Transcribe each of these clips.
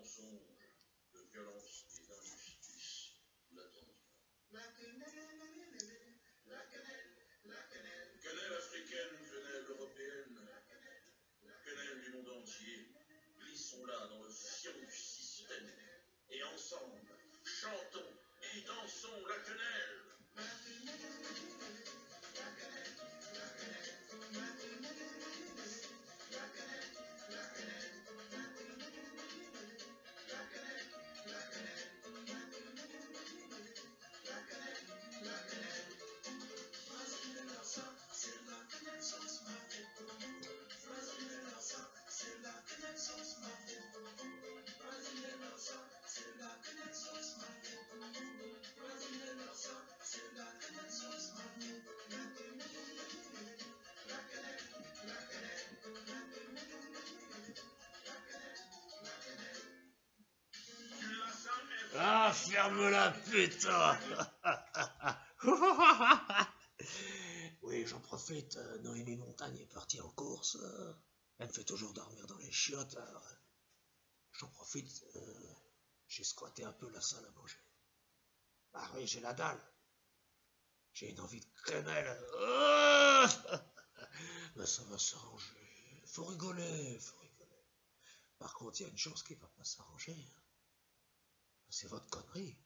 mensonges, de violence et d'injustice l'attendent. Quenelle africaine, quenelle européenne, quenelle du monde entier, glissons-là dans le fion du système, et ensemble, chantons et dansons la quenelle. Ah, ferme-la, putain. Oui, j'en profite, Noémie Montagne est partie en course. Elle me fait toujours dormir dans les chiottes, alors j'en profite, j'ai squatté un peu la salle à manger. Ah oui, j'ai la dalle. J'ai une envie de quenelle. Mais ça va s'arranger. Faut rigoler, faut rigoler. Par contre, il y a une chose qui va pas s'arranger. C'est votre connerie.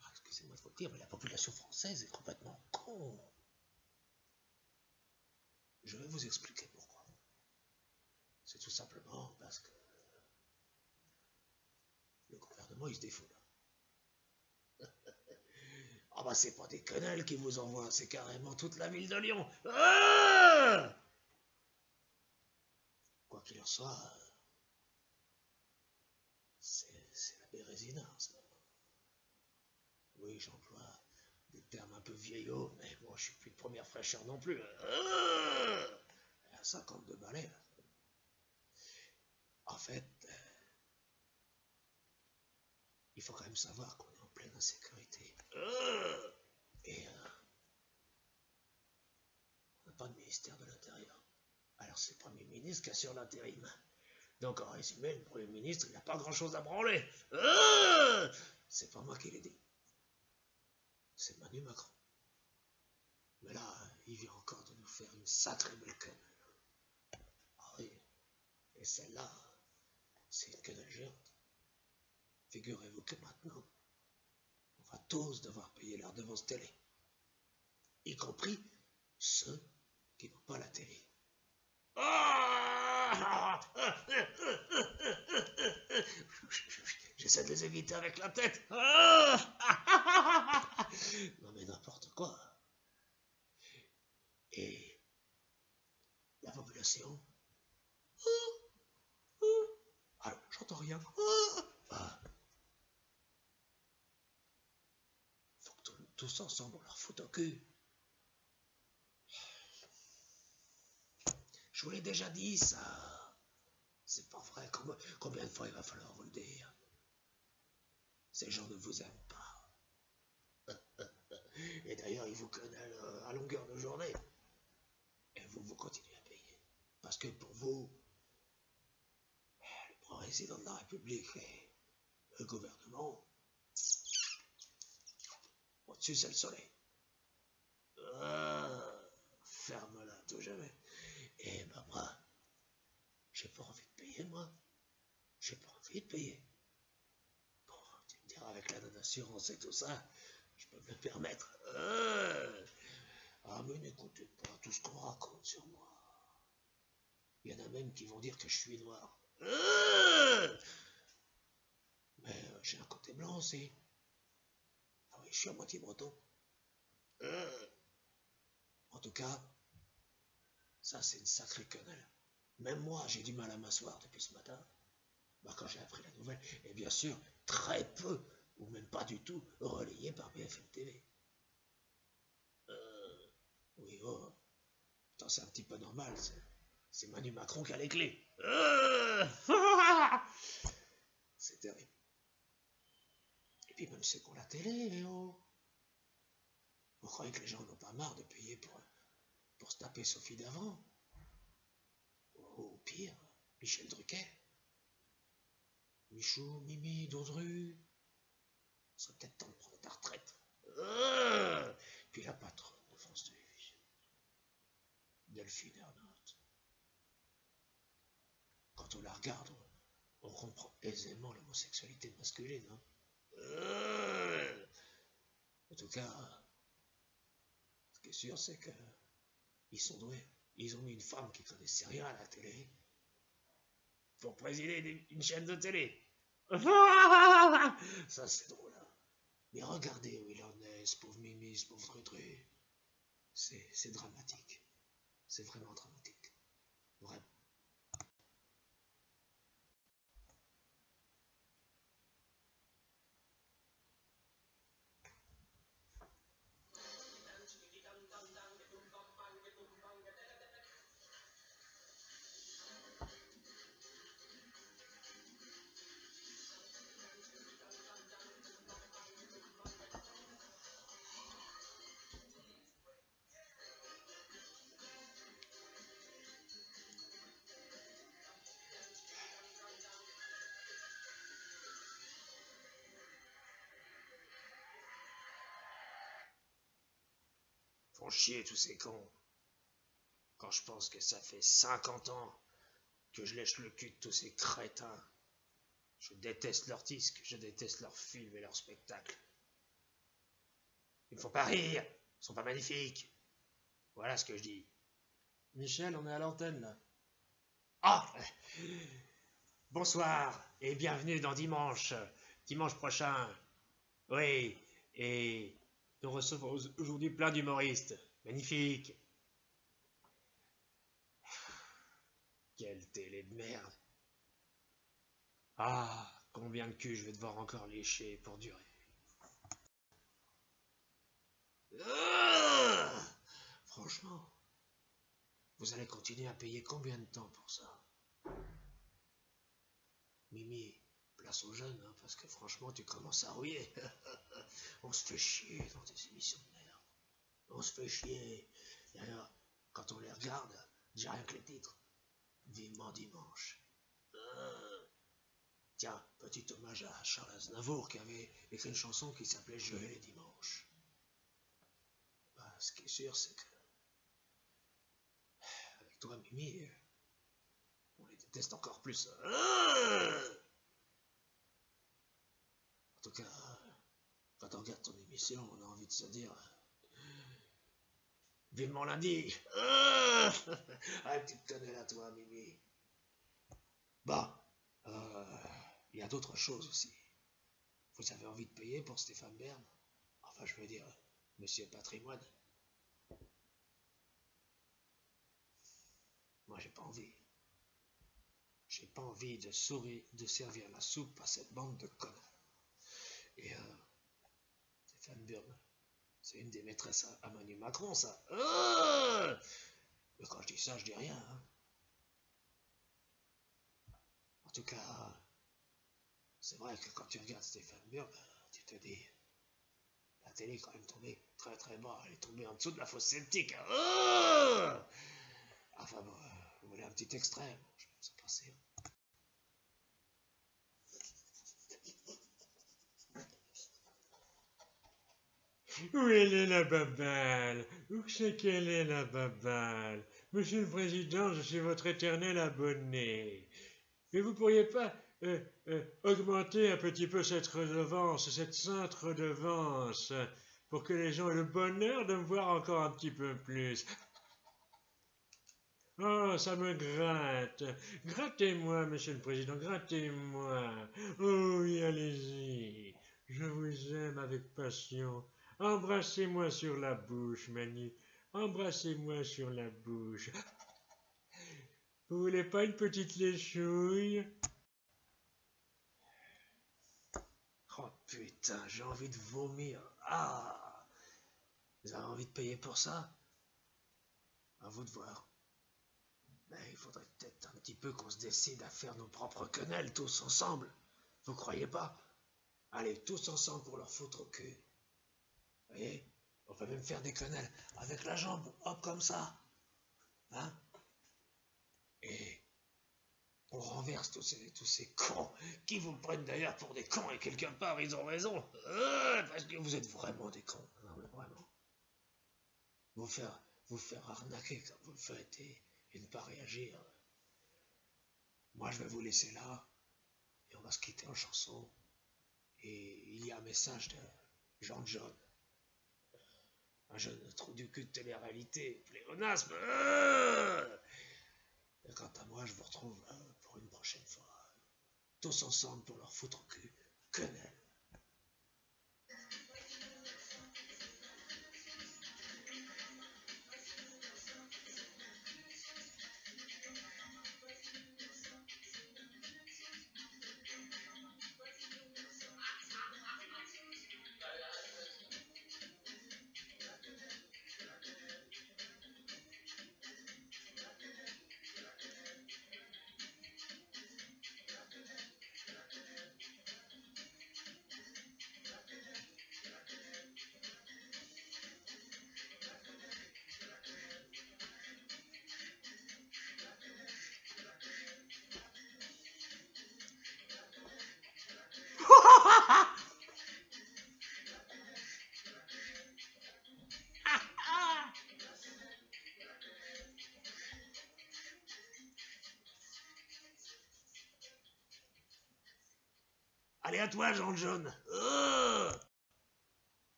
Ah, excusez-moi de vous le dire, mais la population française est complètement con. Je vais vous expliquer pourquoi. C'est tout simplement parce que le gouvernement, il se défoule. Ah bah c'est pas des quenelles qui vous envoient, c'est carrément toute la ville de Lyon. Ah, quoi qu'il en soit, c'est la bérésina, ça. Oui, j'emploie des termes un peu vieillots, mais bon, je suis plus de première fraîcheur non plus. À 52 balais. En fait, il faut quand même savoir qu'on est en pleine insécurité. Et on n'a pas de ministère de l'Intérieur. Alors c'est le Premier ministre qui assure l'intérim. Donc en résumé, le Premier ministre, il n'a pas grand-chose à branler. C'est pas moi qui l'ai dit. C'est Manu Macron. Mais là, il vient encore de nous faire une sacrée belle quenelle. Ah oui. Et celle-là, c'est une quenelle géante. Figurez-vous que maintenant, on va tous devoir payer leur redevance télé. Y compris ceux qui n'ont pas la télé. J'essaie de les éviter avec la tête. Non mais n'importe quoi. Et la population. Alors, j'entends rien. Faut que tous ensemble on leur foute au cul. Je vous l'ai déjà dit, ça. C'est pas vrai. Combien de fois il va falloir vous le dire? Ces gens ne vous aiment pas. Et d'ailleurs, ils vous quenellent à longueur de journée. Et vous continuez à payer. Parce que pour vous, le président de la République et le gouvernement, au-dessus c'est le soleil. Ferme-la tout jamais. Et ben moi, j'ai pas envie de payer, moi. J'ai pas envie de payer. Bon, tu me diras, avec la non-assurance et tout ça, je peux me le permettre. Ah, mais n'écoutez pas tout ce qu'on raconte sur moi. Il y en a même qui vont dire que je suis noir. Mais j'ai un côté blanc aussi. Ah oui, je suis à moitié breton. En tout cas, ça c'est une sacrée quenelle. Même moi, j'ai du mal à m'asseoir depuis ce matin. Bah, quand j'ai appris la nouvelle, et bien sûr, très peu, ou même pas du tout, relayé par BFM TV. Oui, oh, putain, c'est un petit peu normal, c'est Manu Macron qui a les clés. C'est terrible. Et puis même ceux qui ont la télé, oh. Vous croyez que les gens n'ont pas marre de payer pour se taper Sophie d'avant? Ou pire, Michel Drucker. Michou, Mimi, Dondru, serait peut-être temps de prendre ta retraite. Puis la patronne de France Télévisions, Delphine Ernotte. Quand on la regarde, on comprend aisément l'homosexualité masculine. Hein. En tout cas, ce qui est sûr, c'est qu'ils sont doués. Ils ont mis une femme qui connaissait rien à la télé pour présider une chaîne de télé. Ça, c'est drôle. Hein. Mais regardez où il en est, ce pauvre Mimi, ce pauvre Trutru. C'est dramatique. C'est vraiment dramatique. Vraiment. Font chier tous ces cons. Quand je pense que ça fait 50 ans que je lèche le cul de tous ces crétins. Je déteste leurs disques, je déteste leurs films et leurs spectacles. Ils me font pas rire, ils sont pas magnifiques. Voilà ce que je dis. Michel, on est à l'antenne là. Ah, bonsoir et bienvenue dans dimanche prochain. Oui, et nous recevons aujourd'hui plein d'humoristes. Magnifiques. Quelle télé de merde. Ah, combien de culs je vais devoir encore lécher pour durer. Franchement, vous allez continuer à payer combien de temps pour ça? Mimi, place aux jeunes, hein, parce que franchement, tu commences à rouiller. On se fait chier dans des émissions de merde. On se fait chier. D'ailleurs, quand on les regarde, j'ai rien que les titres. Vivement dimanche. Tiens, petit hommage à Charles Aznavour qui avait écrit une chanson qui s'appelait Je hais les dimanches. Bah, ce qui est sûr, c'est que avec toi, Mimi, on les déteste encore plus. En tout cas, quand on regarde ton émission, on a envie de se dire vivement lundi. Ah, tu te connais là, toi, Mimi. Bah, il y a d'autres choses aussi. Vous avez envie de payer pour Stéphane Bern? Enfin, je veux dire, Monsieur Patrimoine. Moi, j'ai pas envie. J'ai pas envie de servir la soupe à cette bande de connards. Et Stéphane Bern, c'est une des maîtresses à Emmanuel Macron, ça. Mais quand je dis ça, je dis rien. Hein. En tout cas, c'est vrai que quand tu regardes Stéphane Bern, tu te dis, la télé est quand même tombée très très bas. Elle est tombée en dessous de la fosse septique. Enfin bon, vous voulez un petit extrait? Bon, je vais vous en passer. Où elle est la baballe? Où c'est qu'elle est la baballe? Monsieur le Président, je suis votre éternel abonné. Mais vous pourriez pas augmenter un petit peu cette redevance, cette sainte redevance, pour que les gens aient le bonheur de me voir encore un petit peu plus. Oh, ça me gratte. Grattez-moi, Monsieur le Président, grattez-moi. Oh oui, allez-y. Je vous aime avec passion. Embrassez-moi sur la bouche, Manu. Embrassez-moi sur la bouche. Vous voulez pas une petite léchouille? Oh putain, j'ai envie de vomir. Ah! Vous avez envie de payer pour ça? À vous de voir. Mais il faudrait peut-être un petit peu qu'on se décide à faire nos propres quenelles tous ensemble. Vous croyez pas? Allez, tous ensemble pour leur foutre au cul. Vous voyez? On peut même faire des quenelles avec la jambe, hop, comme ça. Hein? Et On renverse tous ces cons qui vous prennent d'ailleurs pour des cons et quelque part ils ont raison. Parce que vous êtes vraiment des cons. Non mais vraiment. Vous faire arnaquer comme vous le faites et ne pas réagir. Moi je vais vous laisser là et on va se quitter en chanson. Et il y a un message de Jean John. Un jeune trou du cul de télé-réalité, pléonasme. Et quant à moi, je vous retrouve pour une prochaine fois. Tous ensemble pour leur foutre au cul. Quenelle. Allez à toi, Jean John.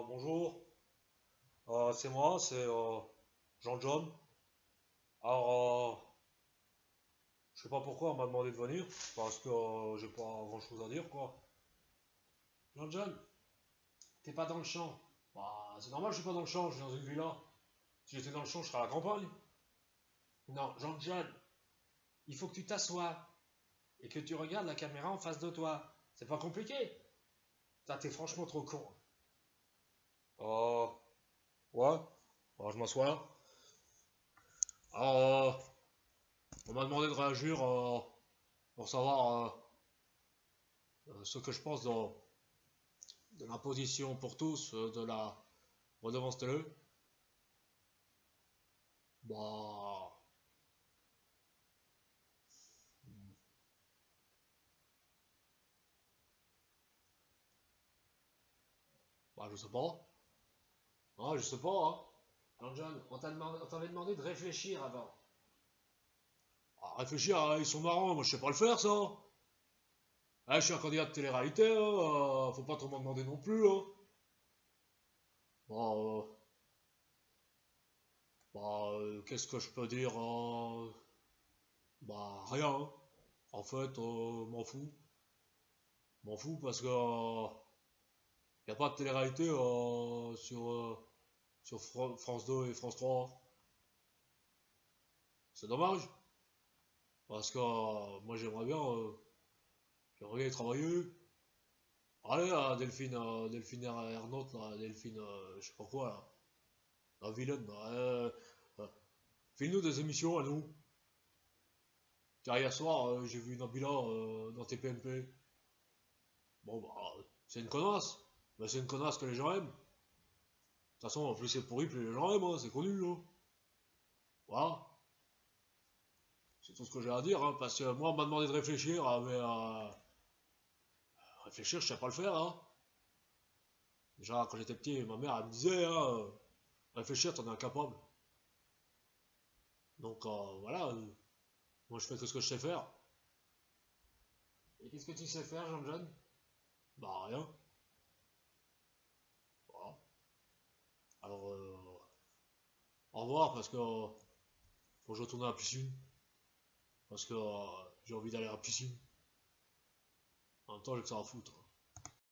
Bonjour. C'est moi, c'est Jean John. Alors, je sais pas pourquoi on m'a demandé de venir, parce que j'ai pas grand chose à dire, quoi. Jean John, t'es pas dans le champ. Bah, c'est normal, je suis pas dans le champ, je suis dans une villa. Si j'étais dans le champ, je serais à la campagne. Non, Jean John, il faut que tu t'assoies et que tu regardes la caméra en face de toi. C'est pas compliqué. T'es franchement trop con. Euh, ouais. Alors, je m'assois là. Alors, on m'a demandé de réagir pour savoir ce que je pense de l'imposition pour tous de la redevance télé. Bah, bah, je sais pas. Ah, je sais pas, hein. Alors, John, on t'avait demandé de réfléchir avant. Ah, réfléchir, ils sont marrants, moi je sais pas le faire, ça. Ah, je suis un candidat de télé-réalité, hein, faut pas trop m'en demander non plus, hein. Bah, qu'est-ce que je peux dire, bah, rien, hein. En fait, m'en fous. M'en fous parce que y a pas de télé-réalité sur France 2 et France 3. C'est dommage. Parce que moi j'aimerais bien y travailler. Allez, Delphine Ernotte, là, Delphine, je sais pas quoi, là, la vilaine, là, file-nous des émissions à nous. Car hier soir, j'ai vu Nabila dans TPMP. Bon, bah, c'est une connasse. Mais c'est une connasse que les gens aiment. De toute façon, plus c'est pourri, plus les gens aiment, hein, c'est connu, hein. Voilà. C'est tout ce que j'ai à dire, hein, parce que moi, on m'a demandé de réfléchir, mais réfléchir, je sais pas le faire, hein. Déjà, quand j'étais petit, ma mère, elle me disait, hein, réfléchir, t'en es incapable. Donc, voilà, moi, je fais que ce que je sais faire. Et qu'est-ce que tu sais faire, Jean-John? Bah, rien. Voilà. Alors, au revoir, parce que faut que je retourne à la piscine. Parce que j'ai envie d'aller à la piscine. En même temps, j'ai que ça à foutre.